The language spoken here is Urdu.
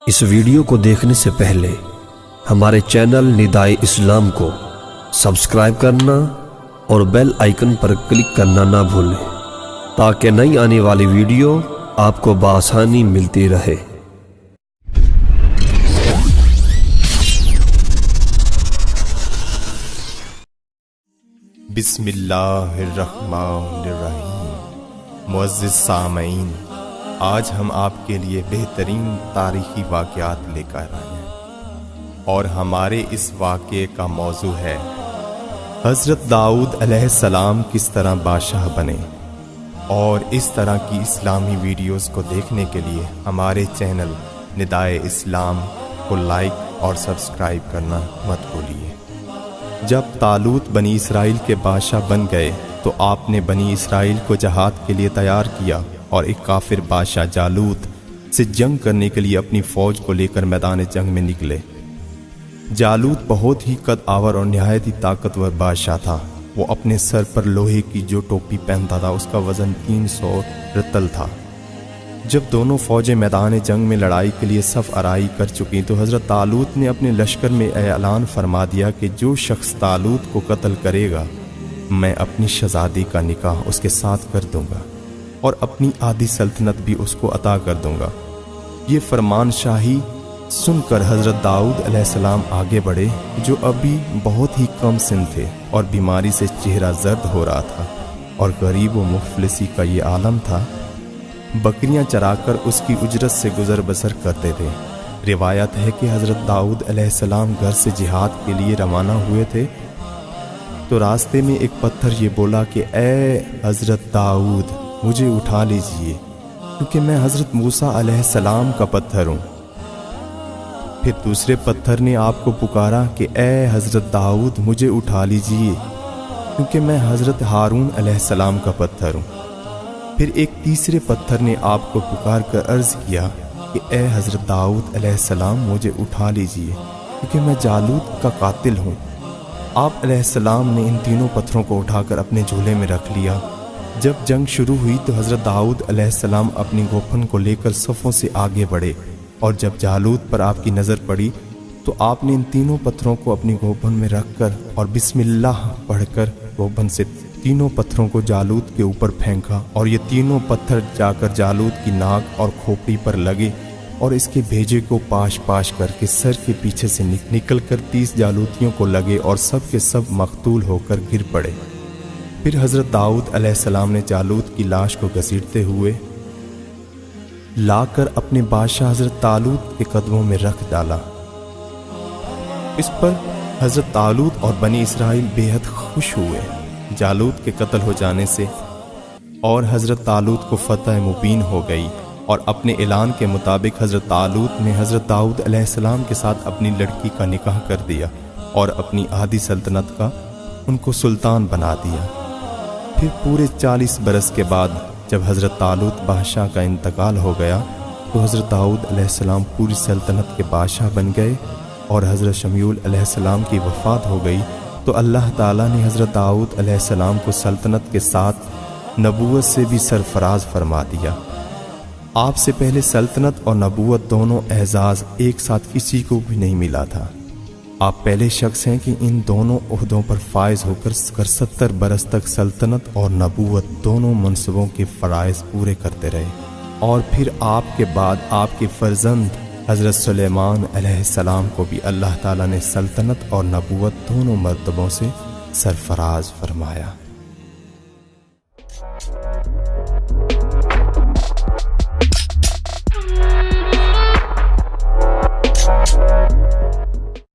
اس ویڈیو کو دیکھنے سے پہلے ہمارے چینل ندائے اسلام کو سبسکرائب کرنا اور بیل آئیکن پر کلک کرنا نہ بھولیں تاکہ نئی آنے والی ویڈیو آپ کو بآسانی ملتی رہے۔ بسم اللہ الرحمن الرحیم۔ معزز سامعین، آج ہم آپ کے لیے بہترین تاریخی واقعات لے کر آئے ہیں اور ہمارے اس واقعے کا موضوع ہے حضرت داؤد علیہ السلام کس طرح بادشاہ بنے۔ اور اس طرح کی اسلامی ویڈیوز کو دیکھنے کے لیے ہمارے چینل ندائے اسلام کو لائک اور سبسکرائب کرنا مت بھولیے۔ جب طالوت بنی اسرائیل کے بادشاہ بن گئے تو آپ نے بنی اسرائیل کو جہاد کے لیے تیار کیا اور ایک کافر بادشاہ جالوت سے جنگ کرنے کے لیے اپنی فوج کو لے کر میدان جنگ میں نکلے۔ جالوت بہت ہی قد آور اور نہایت ہی طاقتور بادشاہ تھا۔ وہ اپنے سر پر لوہے کی جو ٹوپی پہنتا تھا اس کا وزن 300 رتل تھا۔ جب دونوں فوجیں میدان جنگ میں لڑائی کے لیے صف آرائی کر چکی تو حضرت طالوت نے اپنے لشکر میں اعلان فرما دیا کہ جو شخص طالوت کو قتل کرے گا میں اپنی شہزادی کا نکاح اس کے ساتھ کر دوں گا اور اپنی آدھی سلطنت بھی اس کو عطا کر دوں گا۔ یہ فرمان شاہی سن کر حضرت داؤد علیہ السلام آگے بڑھے، جو ابھی بہت ہی کم سن تھے اور بیماری سے چہرہ زرد ہو رہا تھا اور غریب و مفلسی کا یہ عالم تھا۔ بکریاں چرا کر اس کی اجرت سے گزر بسر کرتے تھے۔ روایت ہے کہ حضرت داؤد علیہ السلام گھر سے جہاد کے لیے روانہ ہوئے تھے تو راستے میں ایک پتھر یہ بولا کہ اے حضرت داؤد مجھے اٹھا لیجئے کیونکہ میں حضرت موسیٰ علیہ السلام کا پتھر ہوں۔ پھر دوسرے پتھر نے آپ کو پکارا کہ اے حضرت داؤد مجھے اٹھا لیجئے کیونکہ میں حضرت ہارون علیہ السلام کا پتھر ہوں۔ پھر ایک تیسرے پتھر نے آپ کو پکار کر عرض کیا کہ اے حضرت داؤد علیہ السلام مجھے اٹھا لیجئے کیونکہ میں جالوت کا قاتل ہوں۔ آپ علیہ السلام نے ان تینوں پتھروں کو اٹھا کر اپنے جھولے میں رکھ لیا۔ جب جنگ شروع ہوئی تو حضرت داؤد علیہ السلام اپنی گوپن کو لے کر صفوں سے آگے بڑھے اور جب جالوت پر آپ کی نظر پڑی تو آپ نے ان تینوں پتھروں کو اپنی گوپن میں رکھ کر اور بسم اللہ پڑھ کر گوپن سے تینوں پتھروں کو جالوت کے اوپر پھینکا اور یہ تینوں پتھر جا کر جالوت کی ناک اور کھوپڑی پر لگے اور اس کے بھیجے کو پاش پاش کر کے سر کے پیچھے سے نکل کر 30 جالوتیوں کو لگے اور سب کے سب مقتول ہو کر گر پڑے۔ پھر حضرت داؤد علیہ السلام نے جالوت کی لاش کو گھسیٹتے ہوئے لا کر اپنے بادشاہ حضرت طالوت کے قدموں میں رکھ ڈالا۔ اس پر حضرت طالوت اور بنی اسرائیل بے حد خوش ہوئے جالوت کے قتل ہو جانے سے، اور حضرت طالوت کو فتح مبین ہو گئی۔ اور اپنے اعلان کے مطابق حضرت طالوت نے حضرت داؤد علیہ السلام کے ساتھ اپنی لڑکی کا نکاح کر دیا اور اپنی آدھی سلطنت کا ان کو سلطان بنا دیا۔ پھر پورے 40 برس کے بعد جب حضرت طالوت بادشاہ کا انتقال ہو گیا تو حضرت داؤد علیہ السلام پوری سلطنت کے بادشاہ بن گئے اور حضرت شمیول علیہ السلام کی وفات ہو گئی تو اللہ تعالیٰ نے حضرت داؤد علیہ السلام کو سلطنت کے ساتھ نبوت سے بھی سرفراز فرما دیا۔ آپ سے پہلے سلطنت اور نبوت دونوں اعزاز ایک ساتھ کسی کو بھی نہیں ملا تھا۔ آپ پہلے شخص ہیں کہ ان دونوں عہدوں پر فائز ہو کر 70 برس تک سلطنت اور نبوت دونوں منصبوں کے فرائض پورے کرتے رہے، اور پھر آپ کے بعد آپ کے فرزند حضرت سلیمان علیہ السلام کو بھی اللہ تعالیٰ نے سلطنت اور نبوت دونوں مرتبوں سے سرفراز فرمایا۔